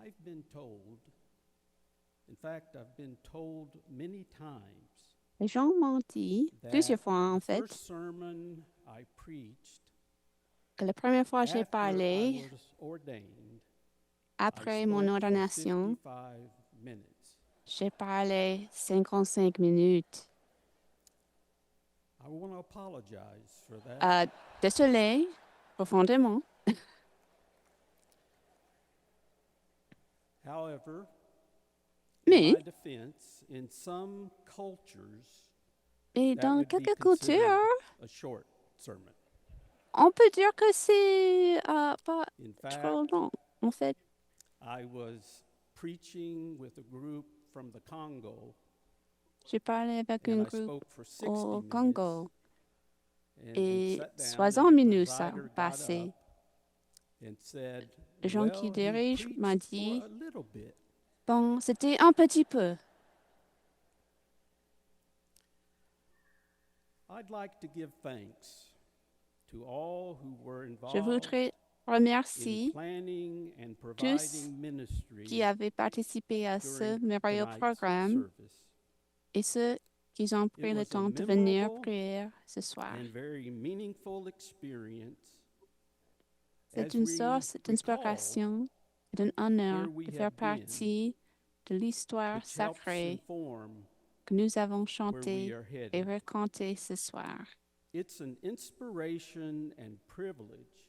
I've been told, in fact, I've been told many times Les gens m'ont dit that plusieurs fois, the en fait, first sermon I preached que la première fois que j'ai after I parlé, was ordained, I après mon spoke for ordination, 55 minutes. j'ai parlé 55 minutes. I want to apologize for that. Euh, Désolé, profondément. However, in Mais, my defense, in some cultures, mais that dans would be quelques considered cultures, a short sermon. on peut dire que c'est pas In trop fact, long. En fait, I was preaching with a group from the Congo, j'ai parlé avec and un I groupe spoke for 60 au minutes, Congo and we et sat down, and 60 the minutes ça presider got up passé. and said, Les gens qui well, he dirigent m'ont preached for dit, a little bit. bon, c'était un petit peu. I'd like to give thanks to all who were Je involved voudrais in remercier planning and tous providing ministry qui avaient participé à ce during merveilleux tonight's programme service. et ceux qui ont It pris le was a temps de venir memorable prier ce soir. and very meaningful experience C'est as une we source recall d'inspiration et d'un honneur where we de faire have been, partie de l'histoire which helps sacrée inform que nous avons where we chantée are et headed. racontée ce soir. It's an inspiration and privilege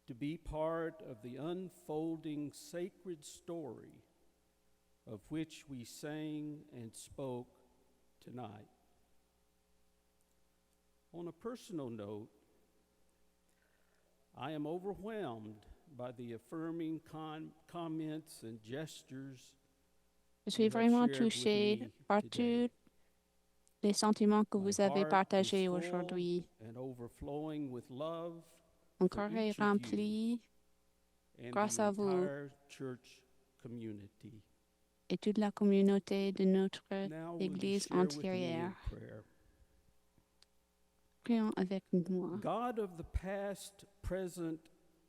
to be part of the unfolding sacred story of which we sang and spoke tonight. On a personal note, I am overwhelmed by the affirming comments and gestures Je suis you have vraiment shared with touchée me par today. tous les sentiments que My vous avez heart is partagés full aujourd'hui. and overflowing with love Mon for cœur est each of you rempli and grâce the à vous entire church community. et toute la communauté de notre Now, will you Église share with me in entière. prayer? Prions avec moi. God of the past, present,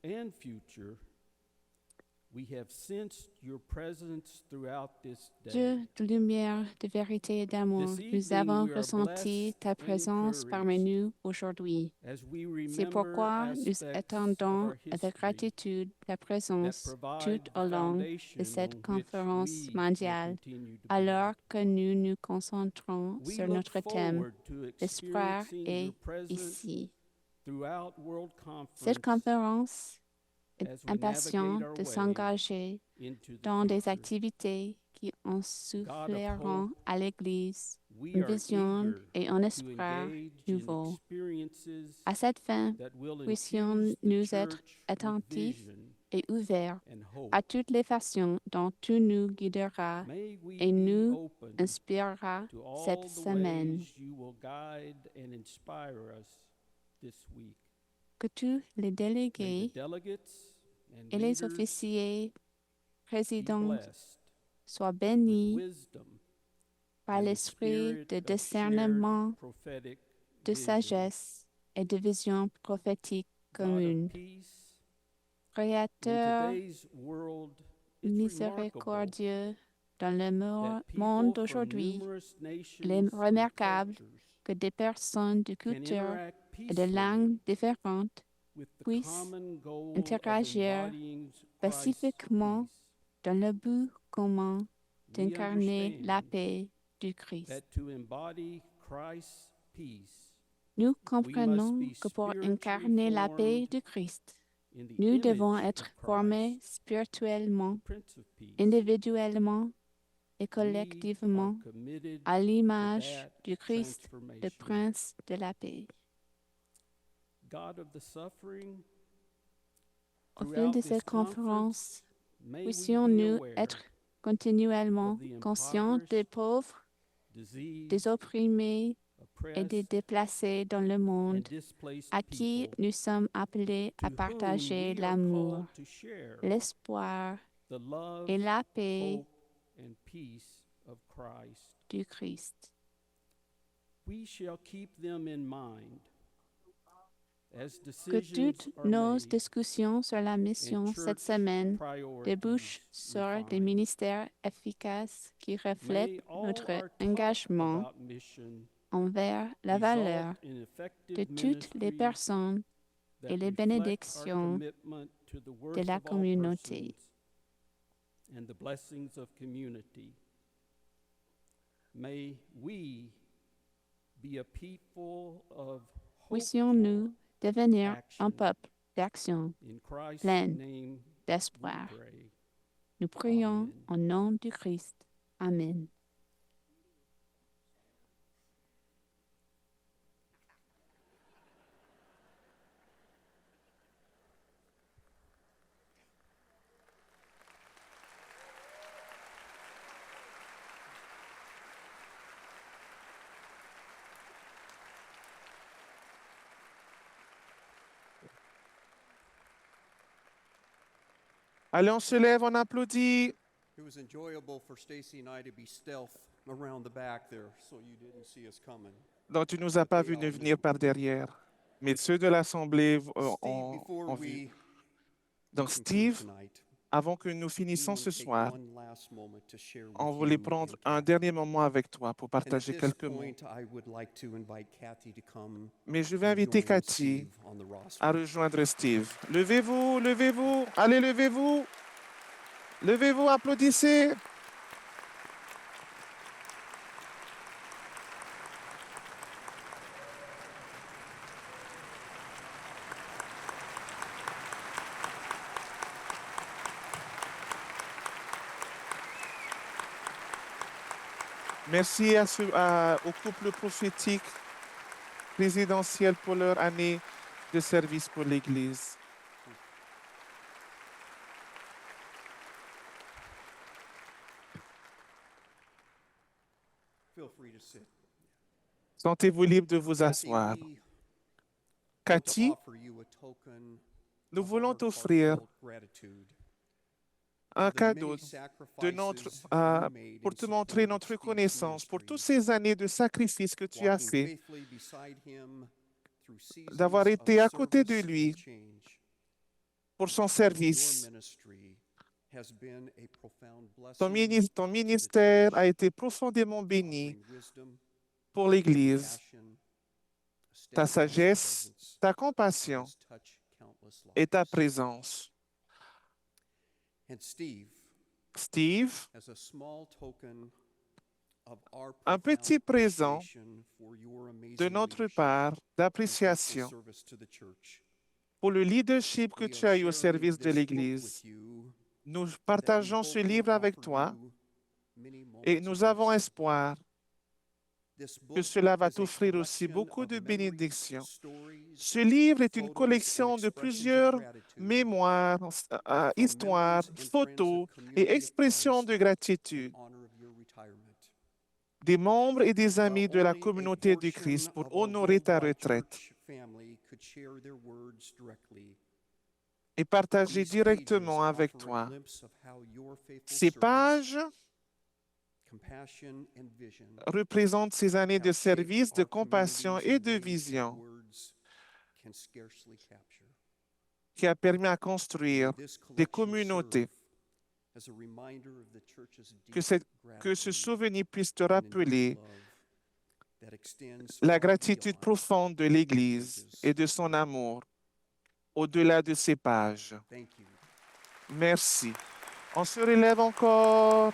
and future, we have sensed your presence throughout this day. Dieu de lumière, de vérité et d'amour, This nous evening, avons we are ressenti blessed ta and présence parmi encouraged nous aujourd'hui. as we C'est remember pourquoi nous aspects of attendons our avec history gratitude ta that présence tout provide the au long de foundation cette on which conférence we will mondiale, continue to alors build. que nous nous concentrons We sur look notre thème. forward to L'espoir experiencing your est presence ici. throughout World Cette Conference conférence est as we navigate impatiente our de way s'engager into the dans des future. activités qui God of hope, insuffleront à l'Église we une are vision eager et un to espoir engage in nouveau. experiences À cette fin, that will infuse the puissions-nous être church with attentifs vision et ouverts and hope. à toutes les façons dont tu nous guideras May we et be nous open inspirera to cette all the semaine. ways you will guide and inspire us this week. Que tous les May the délégués delegates and et les leaders officiers be présidents blessed soient with bénis wisdom par and the l'esprit spirit de of shared discernement, prophetic de vision. sagesse et de vision prophétique God commune. of peace, in Créateur today's world, it's remarkable miséricordieux dans le that monde people from d'aujourd'hui, numerous il est nations and remarquable cultures que des personnes de can cultures interact et de langues peacefully différentes with the puissent common goal of interagir embodying Christ's pacifiquement peace. dans le but commun We d'incarner la understand paix du Christ. that to embody Christ's peace, Nous we must comprenons be que pour spiritually incarner la paix formed du Christ, in the nous devons image être of formés Christ, spirituellement, Prince of Peace. individuellement et We are collectivement committed à to l'image that du Christ, le transformation. Prince de la paix. God of the suffering, Au fil throughout de this cette conference, conférence, may we be puissions-nous aware être continuellement of the conscients des impoverished, pauvres, diseased, des opprimés et des oppressed, déplacés dans le and monde, displaced à qui people nous sommes appelés to à whom partager we are l'amour, called to share l'espoir the love, et la paix hope, and peace of Christ. du Christ. We shall keep them in mind As Que decisions toutes are nos made discussions sur la and mission cette church semaine priorities débouchent sur des refined, ministères efficaces qui reflètent may all notre our talk engagement about mission envers la result valeur in de effective toutes les ministries personnes that et les reflect our bénédictions commitment to the de worth la of all communauté. persons and the blessings of community. May we be a people of Puissions-nous hopeful devenir un action. peuple d'action In Christ's pleine name we d'espoir. pray. Nous prions Amen. au nom du Christ. Amen. Allez, on se lève, on applaudit. It was enjoyable for Stacy and I to be stealth around the back there, so you didn't see us coming. Donc, tu nous as pas vu nous venir par derrière, mais ceux de l'Assemblée Steve, ont before vu. we Donc, conclude Steve, tonight, avant que nous we finissons want ce to take soir, one last moment to share with on voulait you prendre and un Kathy. dernier moment avec toi pour And at partager this quelques mots. point, I would like to invite Kathy to come Mais je vais and inviter join Cathy Steve on the roster. à rejoindre Steve. Levez-vous, levez-vous, allez, levez-vous. Levez-vous, applaudissez. Merci au couple prophétique présidentiel pour leur année de service pour l'Église. Feel free to sit. Sentez-vous libre de vous Kathy, asseoir. we want to Cathy, offer you a token nous of voulons our t'offrir heartfelt gratitude un for the many cadeau sacrifices you made pour in te montrer support of notre Steve's reconnaissance pour ministry, toutes ces années de sacrifice que tu as walking fait, faithfully beside him through seasons d'avoir of été à côté de service lui and change. pour son Your service. ministry has been a profound Ton blessing ton to the ministère a church, été profondément béni offering wisdom, pour l'Église. compassion, a Ta steadfast sagesse, presence ta that compassion has touched countless et ta lives. présence. And Steve, Steve, as a small token of our un profound petit présent appreciation for your amazing de notre leadership part and faithful d'appréciation service to the church, pour le leadership que we tu are as eu au sharing service de this book l'Église. with you Nous that we partageons ce hope will livre avec offer toi you many et moments nous of avons wisdom. espoir This que book cela va is a t'offrir aussi collection beaucoup of de memories, bénédictions. stories, Ce livre est une photos, and collection de expressions of plusieurs gratitude mémoires, from histoires, members and friends photos of et Community of expressions Christ de in gratitude honor of your retirement. des membres et des While amis de la only a communauté du portion Christ pour of our honorer ta worldwide retraite church family could share their words directly, et partager these directement pages avec offer a toi. glimpse of how your faithful Ces service, pages compassion, and vision représentent ces années de have shaped service, de our compassion communities et in de ways that vision words can scarcely capture. qui a permis à May construire this des collection communautés. serve as a reminder of the church's Que, deep que ce gratitude souvenir puisse te and enduring rappeler love that extends la far gratitude beyond profonde de l'Église pages. et de son amour au-delà de ces pages. Thank you. Merci. On se relève encore.